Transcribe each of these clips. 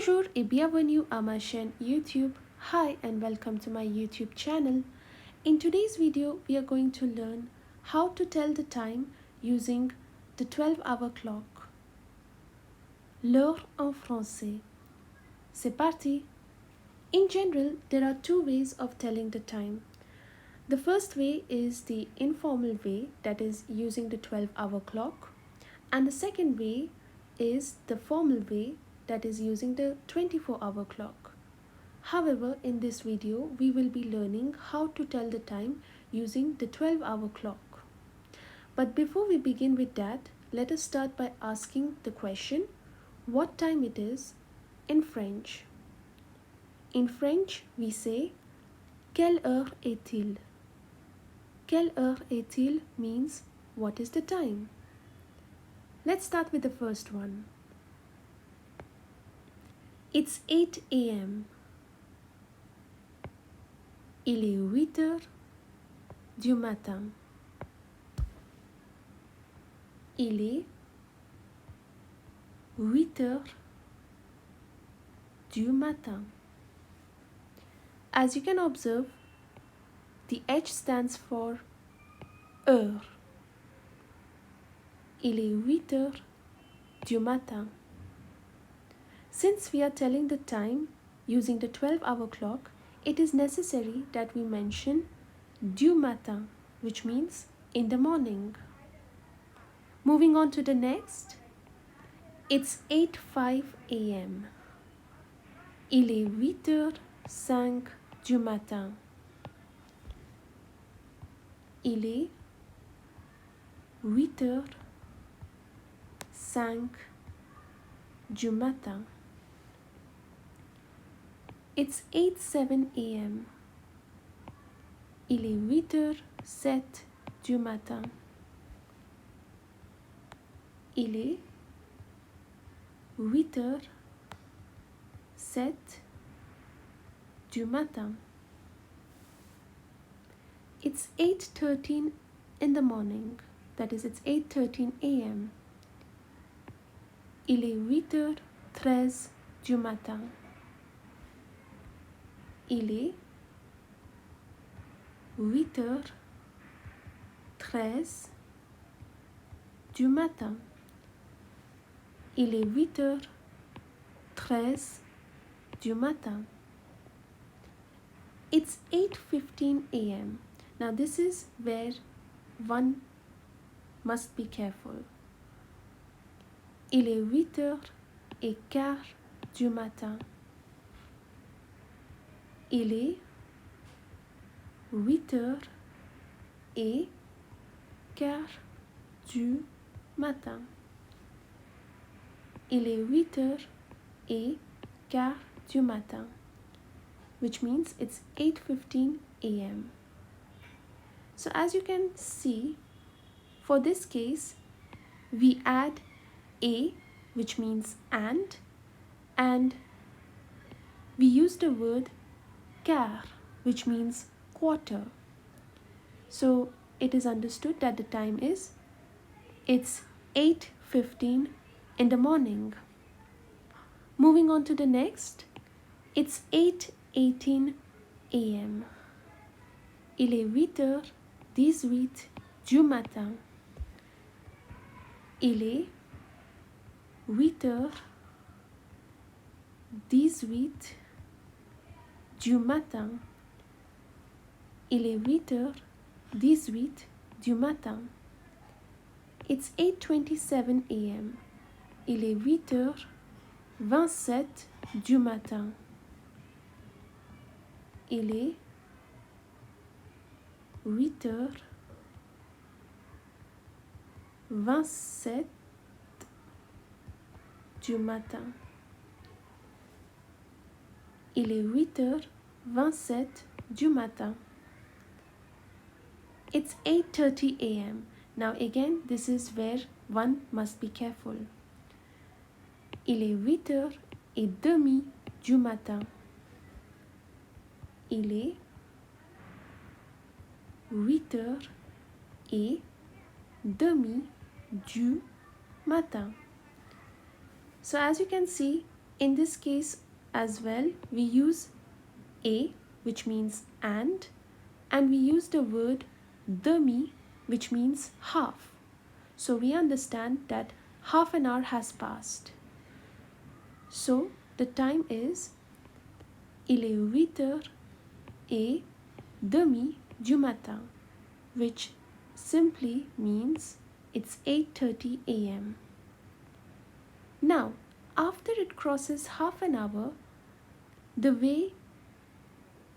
Bonjour et bienvenue à ma chaîne YouTube. Hi and welcome to my YouTube channel. In today's video, we are going to learn how to tell the time using the 12-hour clock. L'heure en français. C'est parti! In general, there are two ways of telling the time. The first way is the informal way, that is using the 12-hour clock. And the second way is the formal way, that is using the 24-hour clock. However, in this video, we will be learning how to tell the time using the 12-hour clock. But before we begin with that, let us start by asking the question, what time it is in French. In French, we say, quelle heure est-il? Quelle heure est-il means, what is the time? Let's start with the first one. It's 8 a.m. Il est 8 heures du matin. Il est 8 heures du matin. As you can observe, the H stands for heure. Il est 8 heures du matin. Since we are telling the time using the 12-hour clock, it is necessary that we mention du matin, which means in the morning. Moving on to the next, it's 8:05 a.m. Il est 8h05 du matin. Il est 8h05 du matin. It's 8:07 a.m. Il est 8h07 du matin. Il est 8h07 du matin. It's 8:13 in the morning. That is, it's 8:13 a.m. Il est 8h13 du matin. Il est 8h13 du matin. Il est 8h13 du matin. It's 8:15 a.m. Now this is where one must be careful. Il est 8h15 du matin. Il est 8h15 du matin. Il est 8h15 du matin, which means it's 8:15 a.m. So as you can see, for this case, we add a, which means and we use the word quart, which means quarter. So it is understood that the time is, it's 8:15 in the morning. Moving on to the next, it's 8:18 a.m. Il est 8h18 du matin. Il est 8h18 du matin. Il est 8h18 du matin. It's 8:27 a.m. Il est 8h27 du matin. Il est 8h27 du matin. Il est 8h27 du matin. It's 8:30 a.m. Now again, this is where one must be careful. Il est 8h30 du matin. Il est 8h30 du matin. So as you can see, In this case as well, we use a, which means and we use the word demi, which means half. So we understand that half an hour has passed. So the time is il est 8h30 du matin, which simply means it's 8:30 a.m. Now, after it crosses half an hour, the way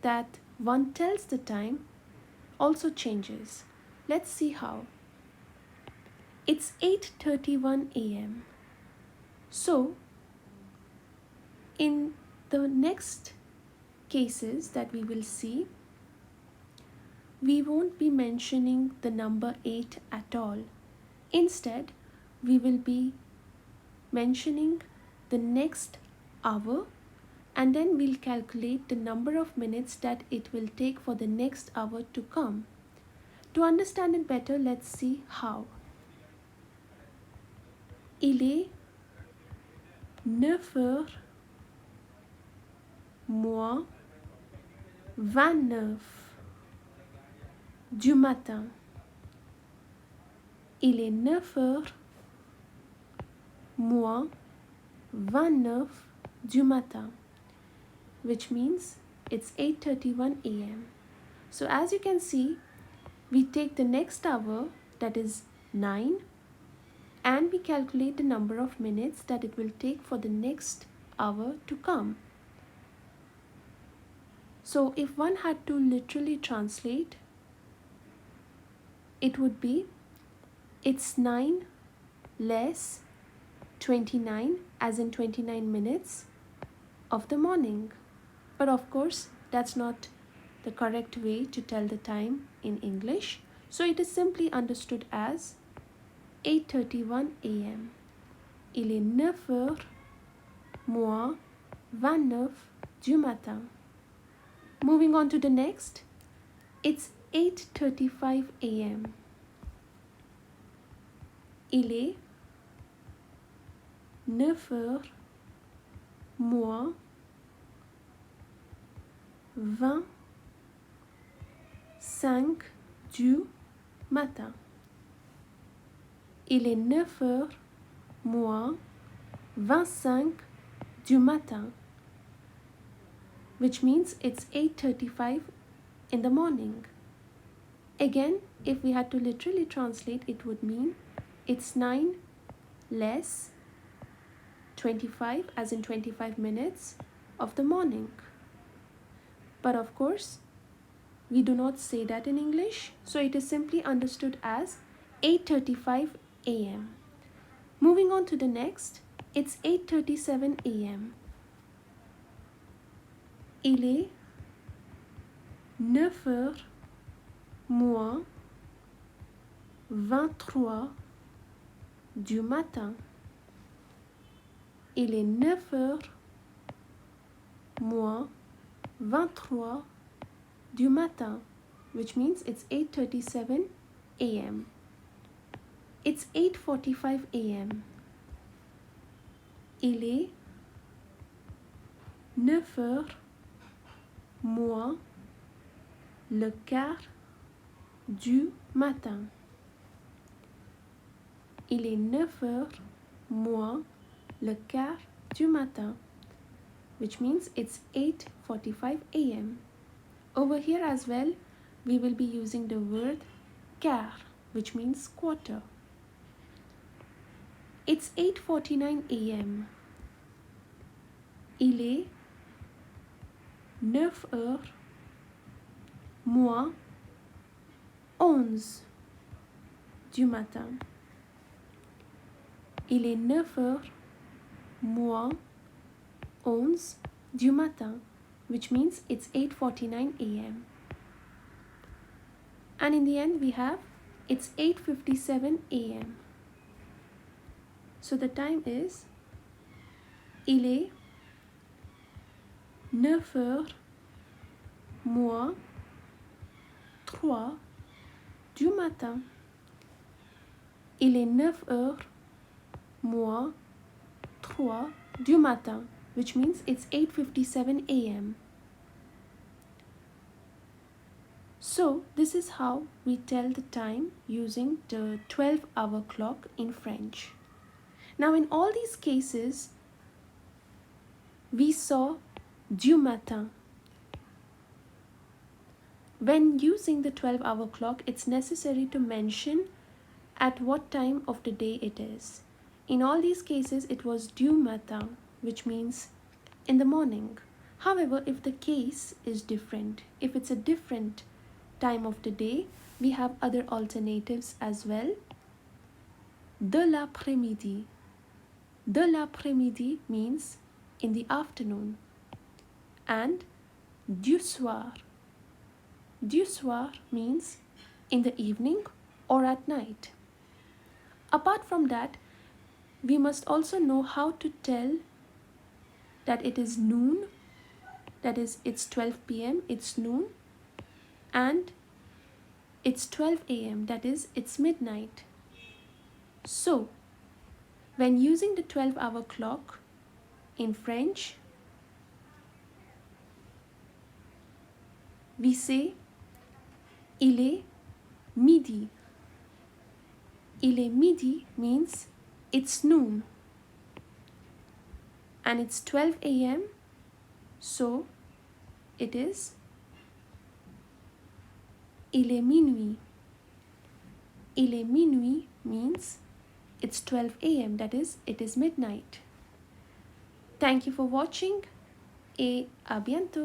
that one tells the time also changes. Let's see how. It's 8:31 a.m. So, in the next cases that we will see, we won't be mentioning the number 8 at all. Instead, we will be mentioning the next hour, and then we'll calculate the number of minutes that it will take for the next hour to come. To understand it better, let's see how. Il est 9h moins 29 du matin. Il est 9h moins 29 du matin, which means it's 8:31 a.m. So as you can see, we take the next hour, that is 9, and we calculate the number of minutes that it will take for the next hour to come. So if one had to literally translate, it would be it's 9 less 29, as in 29 minutes of the morning. But of course, that's not the correct way to tell the time in English. So it is simply understood as 8:31 a.m. Il est 9h moins 29 du matin. Moving on to the next, it's 8:35 a.m. Il est 9h moins 25 du matin. Il est 9h moins 25 du matin, which means it's 8:35 in the morning. Again, if we had to literally translate, it would mean it's 9 less 25, as in 25 minutes of the morning. But of course, we do not say that in English, so it is simply understood as 8:35 a.m. Moving on to the next, it's 8:37 a.m. Il est 9h moins 23 du matin. Il est 9h moins 23 du matin, which means it's 8:37 a.m. It's 8:45 a.m. Il est 9h moins le quart du matin. Il est 9h moins le quart du matin, which means it's 8:45 a.m. Over here as well, we will be using the word quart, which means quarter. It's 8:49 a.m. Il est 9h moins 11 du matin. Il est 9h moins 11 du matin, which means it's 8:49 a.m. And in the end, we have it's 8:57 a.m. So the time is il est 9h moins 3 du matin. Il est 9h moins 3 du matin, which means it's 8:57 a.m. So this is how we tell the time using the 12-hour clock in French. Now in all these cases, we saw du matin. When using the 12-hour clock, it's necessary to mention at what time of the day it is. In all these cases, it was du matin, which means in the morning. However, if the case is different, if it's a different time of the day, we have other alternatives as well. De l'après-midi. De l'après-midi means in the afternoon. And du soir. Du soir means in the evening or at night. Apart from that, we must also know how to tell that it is noon, that is, it's 12 p.m., it's noon, and it's 12 a.m., that is, it's midnight. So, when using the 12-hour clock in French, we say il est midi. Il est midi means it's noon. And it's 12 a.m. So it is il est minuit. Il est minuit means it's 12 a.m. that is, it is midnight. Thank you for watching et à bientôt.